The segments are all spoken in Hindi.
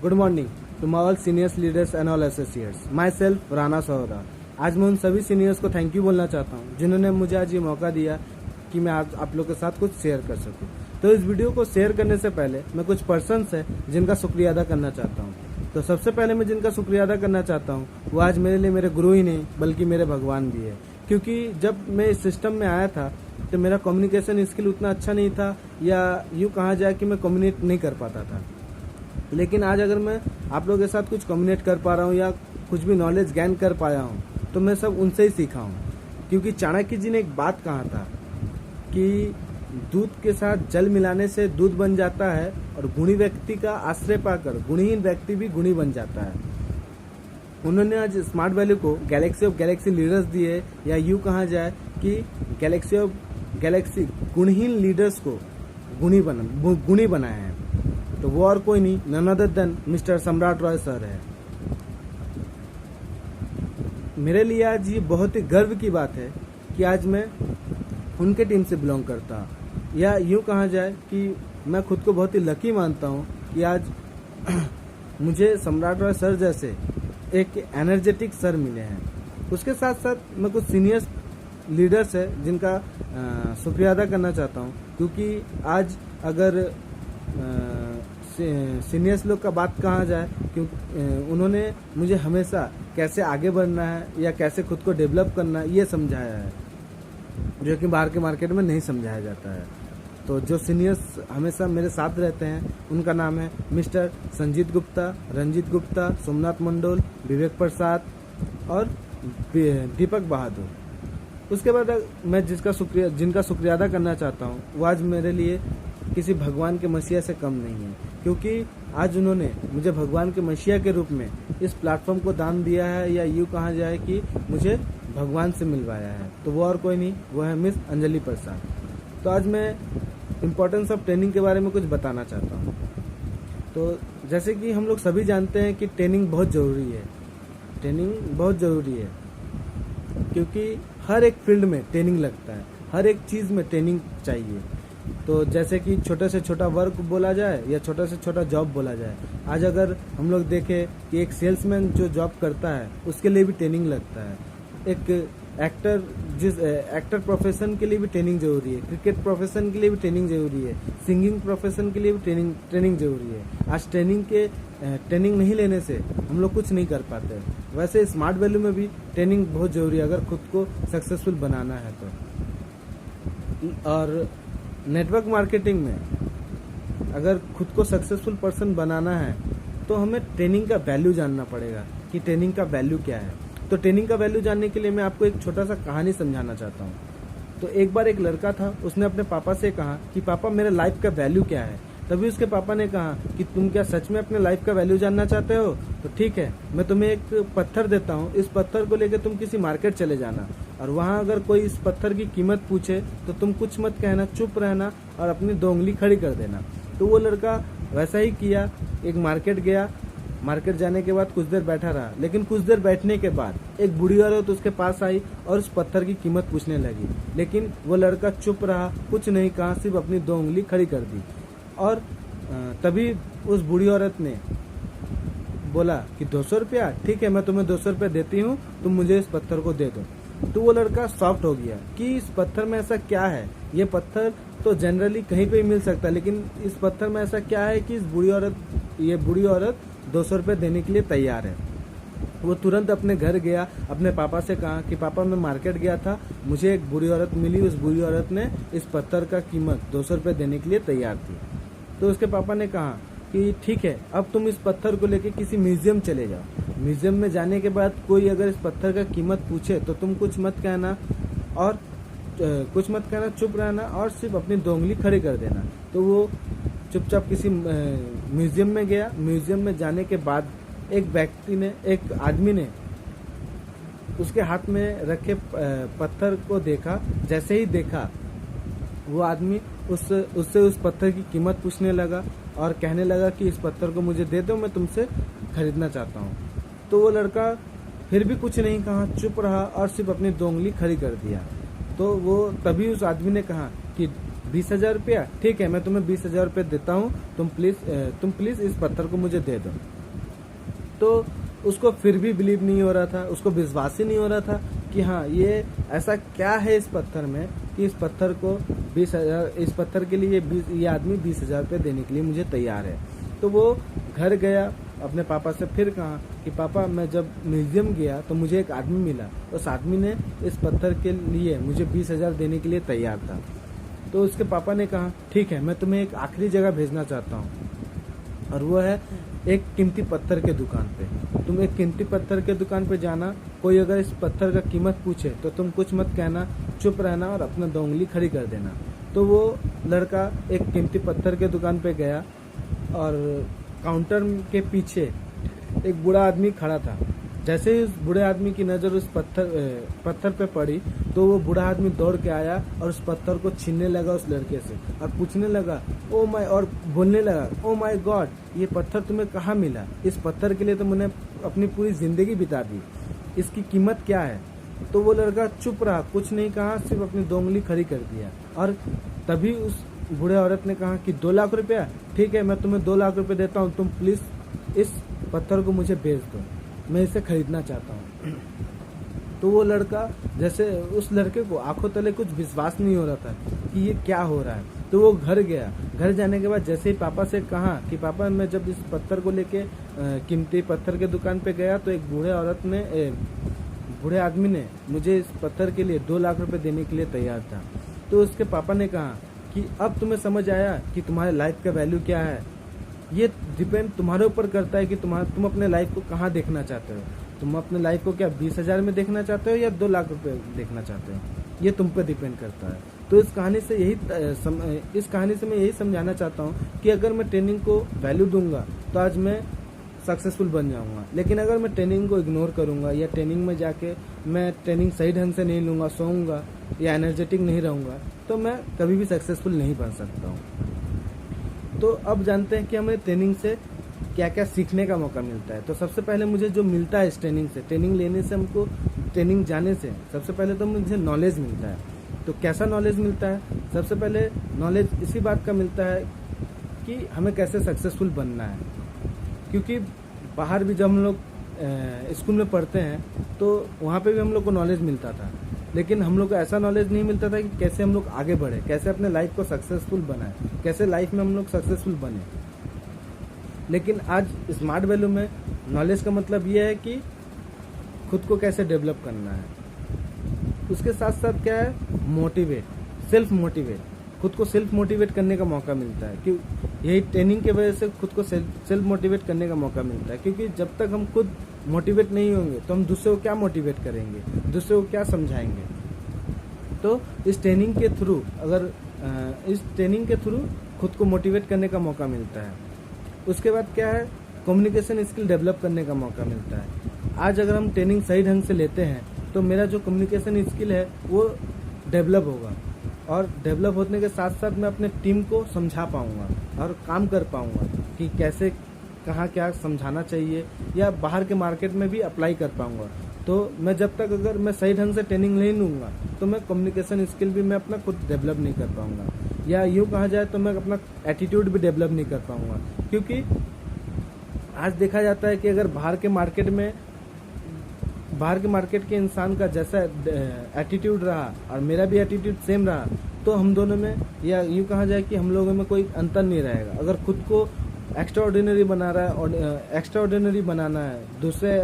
Good morning to my all seniors leaders and all associates. Myself Rana Sahoda. आज मैं उन सभी सीनियर्स को थैंक यू बोलना चाहता हूँ जिन्होंने मुझे आज ये मौका दिया कि मैं आज आप लोग के साथ कुछ शेयर कर सकूँ। तो इस वीडियो को शेयर करने से पहले मैं कुछ पर्सन्स है जिनका शुक्रिया अदा करना चाहता हूँ। तो सबसे पहले मैं जिनका शुक्रिया अदा करना चाहता हूँ वो आज मेरे लिए मेरे गुरु ही नहीं बल्कि मेरे भगवान भी है। क्योंकि जब मैं इस सिस्टम में आया था तो मेरा कम्युनिकेशन स्किल उतना अच्छा नहीं था, या यूँ कहा जाए कि मैं कम्युनिकेट नहीं कर पाता था। लेकिन आज अगर मैं आप लोगों के साथ कुछ कम्युनिकेट कर पा रहा हूँ या कुछ भी नॉलेज गेन कर पाया हूँ तो मैं सब उनसे ही सीखा हूँ। क्योंकि चाणक्य जी ने एक बात कहा था कि दूध के साथ जल मिलाने से दूध बन जाता है और गुणी व्यक्ति का आश्रय पाकर गुणहीन व्यक्ति भी गुणी बन जाता है। उन्होंने आज स्मार्ट वैल्यू को गैलेक्सी ऑफ गैलेक्सी लीडर्स दिए, या यूँ कहा जाए कि गैलेक्सी ऑफ गैलेक्सी गुणहीन लीडर्स को गुणी बनाया है। तो वो और कोई नहीं, नन अदर देन मिस्टर सम्राट रॉय सर है। मेरे लिए आज ये बहुत ही गर्व की बात है कि आज मैं उनके टीम से बिलोंग करता हूँ, या यूँ कहा जाए कि मैं खुद को बहुत ही लकी मानता हूँ कि आज मुझे सम्राट रॉय सर जैसे एक एनर्जेटिक सर मिले हैं। उसके साथ साथ मैं कुछ सीनियर लीडर्स है जिनका शुक्रिया अदा करना चाहता हूँ। क्योंकि आज अगर सीनियर्स लोग का बात कहा जाए, क्योंकि उन्होंने मुझे हमेशा कैसे आगे बढ़ना है या कैसे खुद को डेवलप करना है ये समझाया है, जो कि बाहर के मार्केट में नहीं समझाया जाता है। तो जो सीनियर्स हमेशा मेरे साथ रहते हैं उनका नाम है मिस्टर संजीत गुप्ता, रंजीत गुप्ता, सोमनाथ मंडोल, विवेक प्रसाद और दीपक बहादुर। उसके बाद मैं जिनका शुक्रिया अदा करना चाहता हूँ वो आज मेरे लिए किसी भगवान के मसीहा से कम नहीं है। क्योंकि आज उन्होंने मुझे भगवान के मसीहा के रूप में इस प्लेटफॉर्म को दान दिया है, या यूँ कहा जाए कि मुझे भगवान से मिलवाया है। तो वो और कोई नहीं, वो है मिस अंजलि प्रसाद। तो आज मैं इम्पोर्टेंस ऑफ ट्रेनिंग के बारे में कुछ बताना चाहता हूँ। तो जैसे कि हम लोग सभी जानते हैं कि ट्रेनिंग बहुत ज़रूरी है। ट्रेनिंग बहुत ज़रूरी है क्योंकि हर एक फील्ड में ट्रेनिंग लगता है, हर एक चीज़ में ट्रेनिंग चाहिए। तो जैसे कि छोटे से छोटा वर्क बोला जाए या छोटा से छोटा जॉब बोला जाए, आज अगर हम लोग देखें कि एक सेल्समैन जो जॉब करता है उसके लिए भी ट्रेनिंग लगता है। एक एक्टर प्रोफेशन के लिए भी ट्रेनिंग जरूरी है, क्रिकेट प्रोफेशन के लिए भी ट्रेनिंग जरूरी है, सिंगिंग प्रोफेशन के लिए भी ट्रेनिंग जरूरी है। आज ट्रेनिंग नहीं लेने से हम लोग कुछ नहीं कर पाते। वैसे स्मार्ट वैल्यू में भी ट्रेनिंग बहुत जरूरी है अगर खुद को सक्सेसफुल बनाना है तो। और नेटवर्क मार्केटिंग में अगर खुद को सक्सेसफुल पर्सन बनाना है तो हमें ट्रेनिंग का वैल्यू जानना पड़ेगा कि ट्रेनिंग का वैल्यू क्या है। तो ट्रेनिंग का वैल्यू जानने के लिए मैं आपको एक छोटा सा कहानी समझाना चाहता हूँ। तो एक बार एक लड़का था, उसने अपने पापा से कहा कि पापा मेरे लाइफ का वैल्यू क्या है। तभी उसके पापा ने कहा कि तुम क्या सच में अपने लाइफ का वैल्यू जानना चाहते हो? तो ठीक है, मैं तुम्हें एक पत्थर देता हूँ, इस पत्थर को लेकर तुम किसी मार्केट चले जाना और वहाँ अगर कोई इस पत्थर की कीमत पूछे तो तुम कुछ मत कहना, चुप रहना और अपनी 2 उंगली खड़ी कर देना। तो वो लड़का वैसा ही किया, एक मार्केट गया। मार्केट जाने के बाद कुछ देर बैठा रहा, लेकिन कुछ देर बैठने के बाद एक बूढ़ी औरत उसके पास आई और उस पत्थर की कीमत पूछने लगी। लेकिन वो लड़का चुप रहा, कुछ नहीं कहा, सिर्फ अपनी 2 उंगली खड़ी कर दी। और तभी उस बूढ़ी औरत ने बोला कि 200 रुपया, ठीक है मैं तुम्हें 200 रुपया देती हूँ, तुम मुझे इस पत्थर को दे दो। तो वो लड़का सॉफ्ट हो गया कि इस पत्थर में ऐसा क्या है। ये पत्थर तो जनरली कहीं पे ही मिल सकता है, लेकिन इस पत्थर में ऐसा क्या है कि ये बूढ़ी औरत 200 रुपये देने के लिए तैयार है। वो तुरंत अपने घर गया, अपने पापा से कहा कि पापा मैं मार्केट गया था, मुझे एक बुरी औरत मिली, उस बुरी औरत ने इस पत्थर का कीमत 200 रुपये देने के लिए तैयार थी। तो उसके पापा ने कहा कि ठीक है, अब तुम इस पत्थर को लेके किसी म्यूजियम चले जाओ। म्यूजियम में जाने के बाद कोई अगर इस पत्थर का कीमत पूछे तो तुम कुछ मत कहना, चुप रहना और सिर्फ अपनी 2 उंगली खड़ी कर देना। तो वो चुपचाप किसी म्यूजियम में गया। म्यूजियम में जाने के बाद एक आदमी ने उसके हाथ में रखे पत्थर को देखा। जैसे ही देखा वो आदमी उससे उस पत्थर की कीमत पूछने लगा और कहने लगा कि इस पत्थर को मुझे दे दो, मैं तुमसे खरीदना चाहता हूँ। तो वो लड़का फिर भी कुछ नहीं कहा, चुप रहा और सिर्फ अपनी 2 उंगली खड़ी कर दिया। तो वो तभी उस आदमी ने कहा कि 20,000 रुपया, ठीक है मैं तुम्हें 20,000 रुपये देता हूँ, तुम प्लीज इस पत्थर को मुझे दे दो। तो उसको फिर भी बिलीव नहीं हो रहा था, उसको विश्वास ही नहीं हो रहा था कि हाँ ये ऐसा क्या है इस पत्थर में कि इस पत्थर को 20,000, इस पत्थर के लिए ये आदमी 20,000 रुपये देने के लिए मुझे तैयार है। तो वो घर गया अपने पापा से, फिर कहा कि पापा मैं जब म्यूजियम गया तो मुझे एक आदमी मिला, उस आदमी ने इस पत्थर के लिए मुझे 20,000 देने के लिए तैयार था। तो उसके पापा ने कहा ठीक है मैं तुम्हें एक आखिरी जगह भेजना चाहता हूँ, और वो है एक कीमती पत्थर के दुकान पे। तुम एक कीमती पत्थर के दुकान पे जाना, कोई अगर इस पत्थर का कीमत पूछे तो तुम कुछ मत कहना, चुप रहना और अपना 2 उंगली खड़ी कर देना। तो वो लड़का एक कीमती पत्थर के दुकान पे गया और काउंटर के पीछे एक बूढ़ा आदमी खड़ा था। जैसे ही उस बूढ़े आदमी की नज़र उस पत्थर पे पड़ी तो वो बूढ़ा आदमी दौड़ के आया और उस पत्थर को छीनने लगा उस लड़के से और पूछने लगा ओ माय, और बोलने लगा ओ माय गॉड, ये पत्थर तुम्हें कहाँ मिला? इस पत्थर के लिए तो मैंने अपनी पूरी जिंदगी बिता दी, इसकी कीमत क्या है? तो वो लड़का चुप रहा, कुछ नहीं कहा, सिर्फ अपनी 2 उंगली खड़ी कर दिया। और तभी उस बूढ़े औरत ने कहा कि 2 लाख रुपया, ठीक है मैं तुम्हें 2 लाख रुपये देता हूँ, तुम प्लीज इस पत्थर को मुझे बेच दो, मैं इसे खरीदना चाहता हूँ। तो वो लड़का, जैसे उस लड़के को आंखों तले कुछ विश्वास नहीं हो रहा था कि ये क्या हो रहा है। तो वो घर गया, घर जाने के बाद जैसे ही पापा से कहा कि पापा मैं जब इस पत्थर को लेके कीमती पत्थर के दुकान पे गया तो एक बूढ़े आदमी ने मुझे इस पत्थर के लिए 2 लाख रुपए देने के लिए तैयार था। तो उसके पापा ने कहा कि अब तुम्हें समझ आया कि तुम्हारे लाइफ का वैल्यू क्या है। ये डिपेंड तुम्हारे ऊपर करता है कि तुम अपने लाइफ को कहाँ देखना चाहते हो। तुम अपने लाइफ को क्या 20,000 में देखना चाहते हो या 2 लाख रुपए देखना चाहते हो, ये तुम पे डिपेंड करता है। तो इस कहानी से मैं यही समझाना चाहता हूँ कि अगर मैं ट्रेनिंग को वैल्यू दूंगा तो आज मैं सक्सेसफुल बन जाऊंगा, लेकिन अगर मैं ट्रेनिंग को इग्नोर करूंगा या ट्रेनिंग में जाके मैं ट्रेनिंग सही ढंग से नहीं लूंगा, सोऊंगा या एनर्जेटिक नहीं रहूंगा, तो मैं कभी भी सक्सेसफुल नहीं बन सकता हूँ। तो अब जानते हैं कि हमें ट्रेनिंग से क्या क्या सीखने का मौका मिलता है। तो सबसे पहले मुझे जो मिलता है इस ट्रेनिंग से, ट्रेनिंग लेने से हमको, ट्रेनिंग जाने से सबसे पहले तो मुझे नॉलेज मिलता है। तो कैसा नॉलेज मिलता है? सबसे पहले नॉलेज इसी बात का मिलता है कि हमें कैसे सक्सेसफुल बनना है। क्योंकि बाहर भी जब हम लोग स्कूल में पढ़ते हैं तो वहाँ पे भी हम लोग को नॉलेज मिलता था, लेकिन हम लोग को ऐसा नॉलेज नहीं मिलता था कि कैसे हम लोग आगे बढ़े, कैसे अपने लाइफ को सक्सेसफुल बनाए, कैसे लाइफ में हम लोग सक्सेसफुल बने। लेकिन आज स्मार्ट वैल्यू में नॉलेज का मतलब ये है कि खुद को कैसे डेवलप करना है। उसके साथ साथ क्या है, मोटिवेट, सेल्फ मोटिवेट, खुद को सेल्फ मोटिवेट करने का मौका मिलता है। कि यही ट्रेनिंग की वजह से खुद को सेल्फ मोटिवेट करने का मौका मिलता है। क्योंकि जब तक हम खुद मोटिवेट नहीं होंगे तो हम दूसरे को क्या मोटिवेट करेंगे, दूसरे को क्या समझाएंगे। तो इस ट्रेनिंग के थ्रू खुद को मोटिवेट करने का मौका मिलता है। उसके बाद क्या है, कम्युनिकेशन स्किल डेवलप करने का मौका मिलता है। आज अगर हम ट्रेनिंग सही ढंग से लेते हैं तो मेरा जो कम्युनिकेशन स्किल है वो डेवलप होगा, और डेवलप होने के साथ साथ मैं अपने टीम को समझा पाऊंगा और काम कर पाऊंगा कि कैसे कहाँ क्या समझाना चाहिए, या बाहर के मार्केट में भी अप्लाई कर पाऊंगा। तो मैं जब तक अगर मैं सही ढंग से ट्रेनिंग नहीं लूँगा तो मैं कम्युनिकेशन स्किल भी मैं अपना खुद डेवलप नहीं कर पाऊंगा, या यूँ कहा जाए तो मैं अपना एटीट्यूड भी डेवलप नहीं कर पाऊंगा। क्योंकि आज देखा जाता है कि अगर बाहर के मार्केट के इंसान का जैसा एटीट्यूड रहा और मेरा भी एटीट्यूड सेम रहा तो हम दोनों में, या यूँ कहा जाए कि हम लोगों में कोई अंतर नहीं रहेगा। अगर खुद को एक्स्ट्रा ऑर्डिनरी बना रहा है और एक्स्ट्रा ऑर्डिनरी बनाना है, दूसरे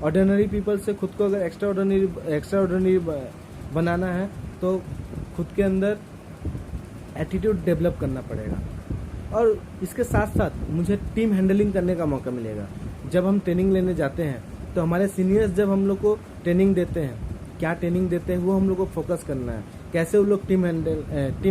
ऑर्डिनरी पीपल से खुद को अगर एक्स्ट्रा ऑर्डिनरी बनाना है तो खुद के अंदर एटीट्यूड डेवलप करना पड़ेगा। और इसके साथ साथ मुझे टीम हैंडलिंग करने का मौका मिलेगा। जब हम ट्रेनिंग लेने जाते हैं तो हमारे सीनियर्स जब हम लोग को ट्रेनिंग देते हैं, क्या ट्रेनिंग देते हैं वो हम लोग को फोकस करना है, कैसे वो लोग टीम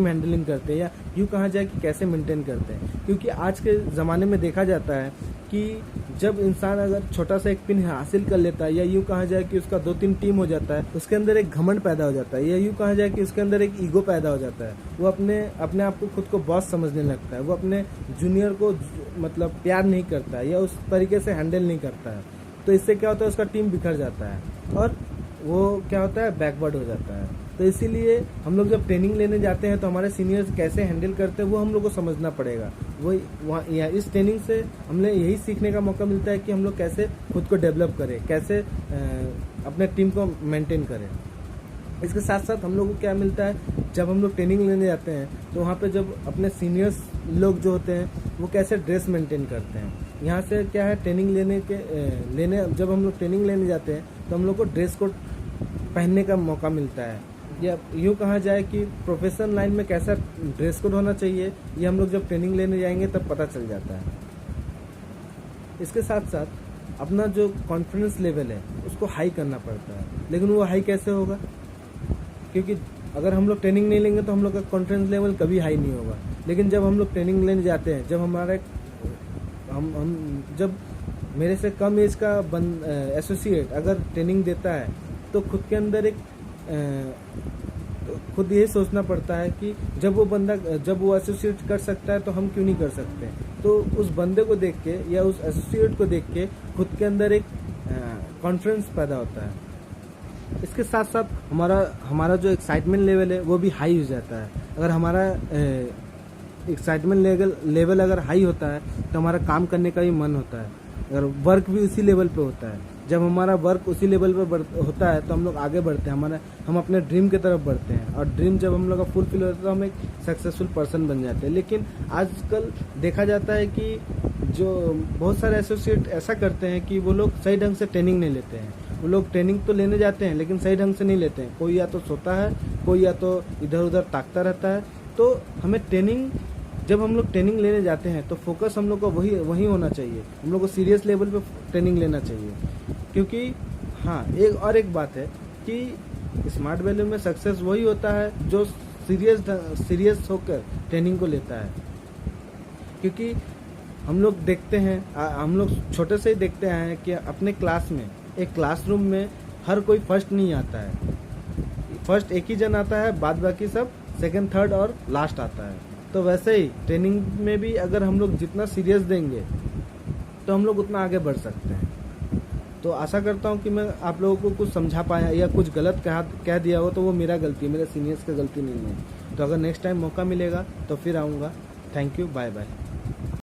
हैंडलिंग करते हैं, या यूँ कहा जाए कि कैसे मेंटेन करते हैं। क्योंकि आज के ज़माने में देखा जाता है कि जब इंसान अगर छोटा सा एक पिन हासिल कर लेता है, या यूँ कहा जाए कि उसका 2-3 टीम हो जाता है, उसके अंदर एक घमंड पैदा हो जाता है, या यूँ कहा जाए कि उसके अंदर एक ईगो पैदा हो जाता है। वो अपने आप को खुद को बॉस समझने लगता है, वो अपने जूनियर को मतलब प्यार नहीं करता है या उस तरीके से हैंडल नहीं करता है। तो इससे क्या होता है, उसका टीम बिखर जाता है और वो क्या होता है, बैकवर्ड हो जाता है। तो इसीलिए हम लोग जब ट्रेनिंग लेने जाते हैं तो हमारे सीनियर्स कैसे हैंडल करते हैं वो हम लोग को समझना पड़ेगा। वही वहाँ इस ट्रेनिंग से हमें यही सीखने का मौका मिलता है कि हम लोग कैसे खुद को डेवलप करें, कैसे अपने टीम को मेंटेन करें। इसके साथ साथ हम लोग को क्या मिलता है, जब हम लोग ट्रेनिंग लेने जाते हैं तो वहाँ पे जब अपने सीनियर्स लोग जो होते हैं वो कैसे ड्रेस मेंटेन करते हैं। यहाँ से क्या है, ट्रेनिंग जब हम लोग ट्रेनिंग लेने जाते हैं तो हम लोग को ड्रेस कोड पहनने का मौका मिलता है, या यूँ कहा जाए कि प्रोफेशनल लाइन में कैसा ड्रेस कोड होना चाहिए ये हम लोग जब ट्रेनिंग लेने जाएंगे तब पता चल जाता है। इसके साथ साथ अपना जो कॉन्फिडेंस लेवल है उसको हाई करना पड़ता है, लेकिन वो हाई कैसे होगा, क्योंकि अगर हम लोग ट्रेनिंग नहीं लेंगे तो हम लोग का कॉन्फिडेंस लेवल कभी हाई नहीं होगा। लेकिन जब हम लोग ट्रेनिंग लेने जाते हैं, जब हमारे जब मेरे से कम एज का एसोसिएट अगर ट्रेनिंग देता है तो खुद के अंदर खुद ये सोचना पड़ता है कि जब वो एसोसिएट कर सकता है तो हम क्यों नहीं कर सकते। तो उस बंदे को देख के या उस एसोसिएट को देख के खुद के अंदर एक कॉन्फिडेंस पैदा होता है। इसके साथ साथ हमारा जो एक्साइटमेंट लेवल है वो भी हाई हो जाता है। अगर हमारा एक्साइटमेंट लेवल अगर हाई होता है तो हमारा काम करने का भी मन होता है, अगर वर्क भी उसी लेवल पे होता है। जब हमारा वर्क उसी लेवल पे होता है तो हम लोग आगे बढ़ते हैं, हम अपने ड्रीम की तरफ बढ़ते हैं, और ड्रीम जब हम लोग का फुलफिल होता है तो हम एक सक्सेसफुल पर्सन बन जाते हैं। लेकिन आजकल देखा जाता है कि जो बहुत सारे एसोसिएट ऐसा करते हैं कि वो लोग सही ढंग से ट्रेनिंग नहीं लेते हैं। वो लोग ट्रेनिंग तो लेने जाते हैं लेकिन सही ढंग से नहीं लेते हैं। कोई या तो सोता है, कोई या तो इधर उधर ताकता रहता है। तो हमें जब हम लोग ट्रेनिंग लेने जाते हैं तो फोकस हम लोग को वही होना चाहिए, हम लोग को सीरियस लेवल पे ट्रेनिंग लेना चाहिए। क्योंकि हाँ, एक बात है कि स्मार्ट वैल्यू में सक्सेस वही होता है जो सीरियस होकर ट्रेनिंग को लेता है। क्योंकि हम लोग देखते हैं, हम लोग छोटे से ही देखते आए हैं कि अपने क्लास में, एक क्लासरूम में हर कोई फर्स्ट नहीं आता है। फर्स्ट एक ही जन आता है, बाद बाकी सब सेकंड, थर्ड और लास्ट आता है। तो वैसे ही ट्रेनिंग में भी अगर हम लोग जितना सीरियस देंगे तो हम लोग उतना आगे बढ़ सकते हैं। तो आशा करता हूँ कि मैं आप लोगों को कुछ समझा पाया, या कुछ गलत कह दिया हो तो वो मेरा गलती है, मेरे सीनियर्स की गलती नहीं है। तो अगर नेक्स्ट टाइम मौका मिलेगा तो फिर आऊँगा। Thank you, bye bye.